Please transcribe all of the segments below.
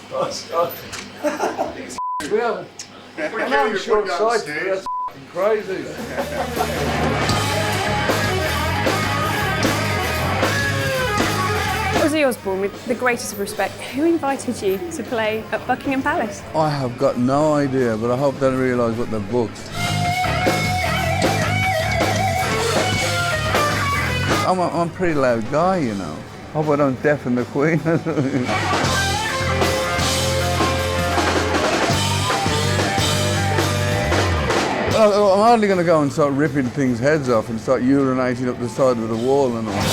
We haven't. I know I'm short-sighted, but that's f***ing crazy. Ozzy Osbourne, with the greatest of respect, who invited you to play at Buckingham Palace? I have got no idea, but I hope they realise what they've booked. I'm a pretty loud guy, you know. Hope I don't deafen the Queen. I'm hardly going to go and start ripping things' heads off and start urinating up the side of the wall and all.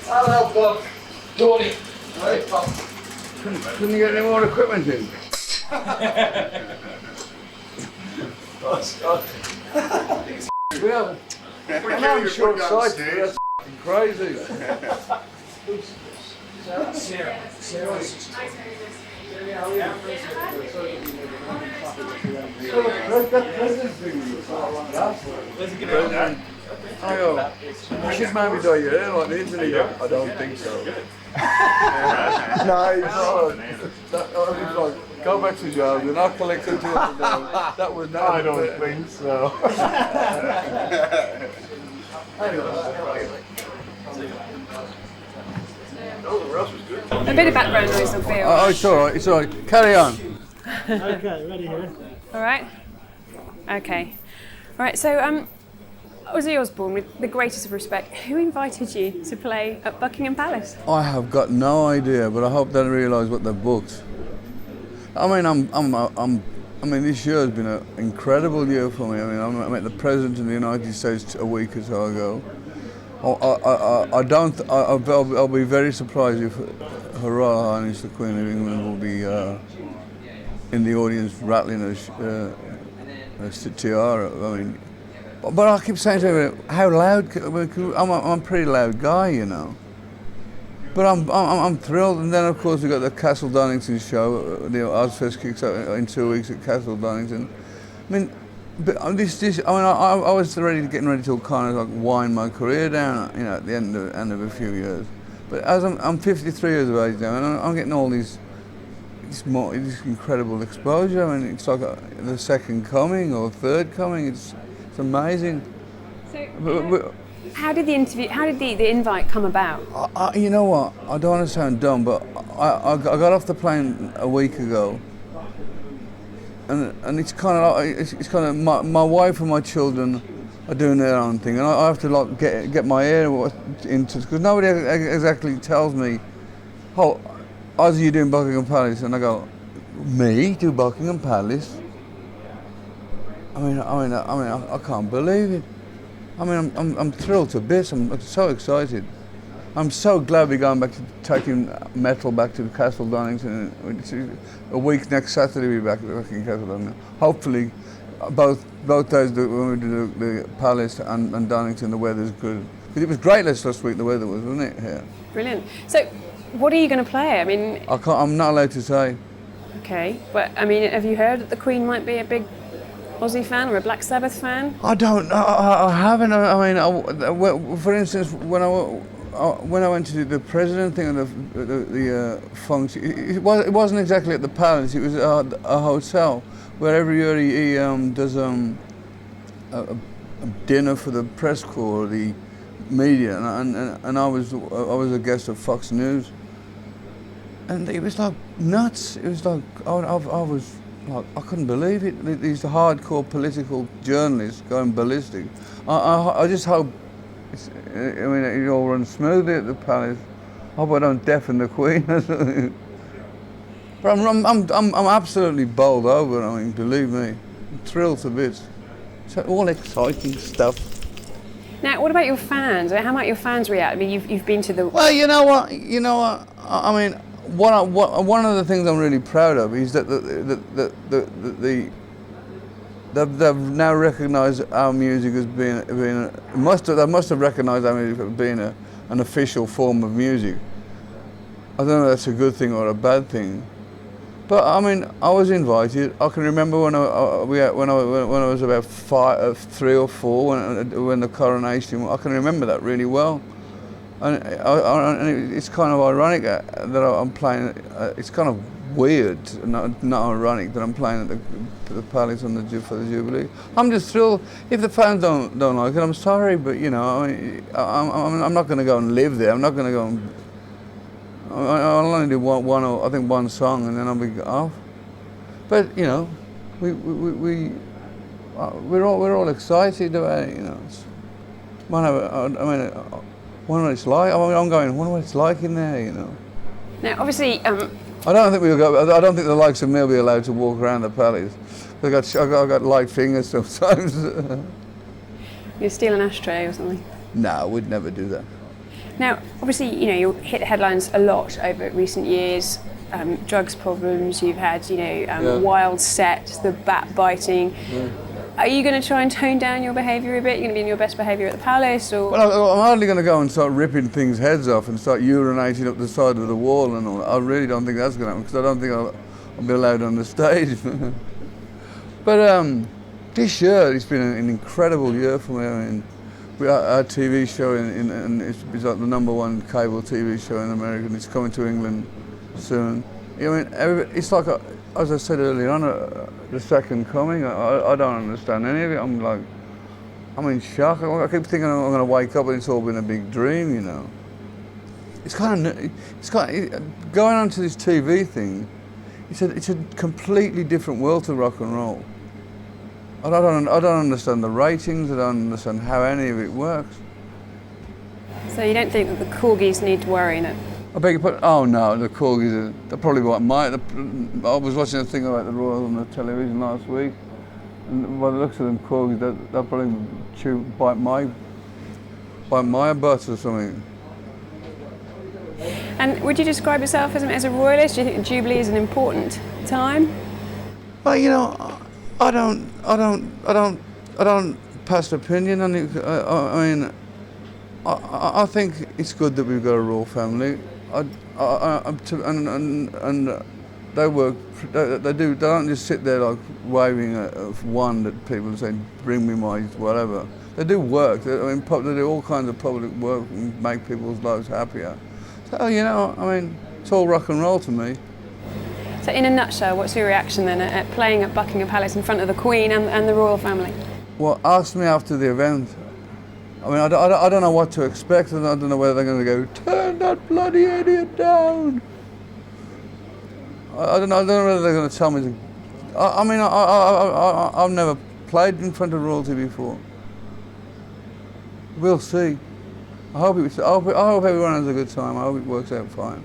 Hello, Bob. Tony. Hey, Bob. Couldn't you get any more equipment in? We haven't. I know I'm short-sighted, but that's f***ing crazy. Sarah. President, I go, you should maybe dye your hair like this, and he goes, I don't think so. No, go back to jail, you're not collecting $200. That was not. I don't think so. A bit of background noise will be all Oh, it's all right. Carry on. Okay, ready here. right. Okay. All right. So Ozzy Osbourne, with the greatest of respect, who invited you to play at Buckingham Palace? I have got no idea, but I hope they realise what they've booked. I mean, this year has been an incredible year for me. I mean, I met the President of the United States a week or so ago. I'll be very surprised if Her Royal Highness the Queen of England will be in the audience rattling a tiara. I mean, but I keep saying to him, how loud? I'm a pretty loud guy, you know. But I'm thrilled, and then of course we got the Castle Donington show. The Ozfest kicks out in 2 weeks at Castle Donington. I mean, but I was getting ready to kind of like wind my career down, you know, at the end of a few years. But as I'm 53 years of age now, and I'm getting all this incredible exposure. I mean, it's like the second coming or third coming. It's amazing. So, how did the invite come about? You know what? I don't want to sound dumb, but I got off the plane a week ago, and it's kind of my wife and my children are doing their own thing, and I have to like get my ear into, because nobody exactly tells me, "Oh, Ozzy, you doing Buckingham Palace?" And I go, "Me do Buckingham Palace?" I mean, I can't believe it. I mean, I'm thrilled to bits. I'm so excited. I'm so glad we're going back to taking metal back to Castle Donington. A week next Saturday we'll be back at Castle Donington. Hopefully, both days when we do the Palace and Donington, the weather's good. But it was great last week. The weather was, wasn't it? Here. Brilliant. So, what are you going to play? I mean, I'm not allowed to say. Okay, but I mean, have you heard that the Queen might be a big Ozzy fan or a Black Sabbath fan? I don't know. I haven't. I mean, for instance, when I went to do the President thing and the function, it wasn't exactly at the Palace. It was a hotel where every year he does a dinner for the press corps, the media, and I was a guest of Fox News, and it was like nuts. It was like I was. Like, I couldn't believe it. These hardcore political journalists going ballistic. I just hope it all runs smoothly at the Palace. I hope I don't deafen the Queen. But I'm absolutely bowled over. I mean, believe me, I'm thrilled to bits. It's all exciting stuff. Now, what about your fans? How might your fans react? I mean, you've been to the. Well, you know what. I mean. One of the things I'm really proud of is that they've now recognised our music as being they must have recognised our music as being an official form of music. I don't know if that's a good thing or a bad thing, but I mean, I was invited. I can remember when I was about 3 or 4 when the coronation. I can remember that really well. And it's kind of ironic that I'm playing. It's kind of weird, not ironic, that I'm playing at the Palace for the Jubilee. I'm just thrilled. If the fans don't like it, I'm sorry, but you know, I mean, I'm not going to go and live there. I'm not going to go and. I'll only do one song, and then I'll be off. But you know, we're all excited about it. You know, wonder what it's like. I mean, I'm going. Wonder what it's like in there, you know. Now, obviously, I don't think I don't think the likes of me will be allowed to walk around the Palace. I got light fingers sometimes. You steal an ashtray or something? No, we'd never do that. Now, obviously, you know, you hit headlines a lot over recent years. Drugs problems. You've had, wild set, the bat biting. Yeah. Are you going to try and tone down your behaviour a bit? You're going to be in your best behaviour at the Palace, or? Well, I'm hardly going to go and start ripping things' heads off and start urinating up the side of the wall and all. I really don't think that's going to happen, because I don't think I'll be allowed on the stage. But this year it's been an incredible year for me. I mean, our TV show and it's like the #1 cable TV show in America, and it's coming to England soon. I mean, it's like as I said earlier on, the second coming. I don't understand any of it. I'm in shock. I keep thinking I'm going to wake up and it's all been a big dream, you know. It's kind of going on to this TV thing. It's a completely different world to rock and roll. I don't understand the ratings. I don't understand how any of it works. So you don't think that the corgis need to worry, no? I beg your pardon? Oh no, the corgis, they're probably what I was watching a thing about the Royals on the television last week, and by the looks of them corgis, they'll probably bite my butt or something. And would you describe yourself as a royalist? Do you think the Jubilee is an important time? Well, you know, I don't pass an opinion on it. I mean, I think it's good that we've got a royal family. And they work. They do. They don't just sit there like waving a wand at people and saying, "Bring me my whatever." They do work. They do all kinds of public work and make people's lives happier. So you know, I mean, it's all rock and roll to me. So in a nutshell, what's your reaction then at playing at Buckingham Palace in front of the Queen and the royal family? Well, ask me after the event. I mean, I don't know what to expect, and I don't know whether they're going to go, turn that bloody idiot down. I don't know whether they're going to tell me to. I mean, I've never played in front of royalty before. We'll see. I hope everyone has a good time. I hope it works out fine.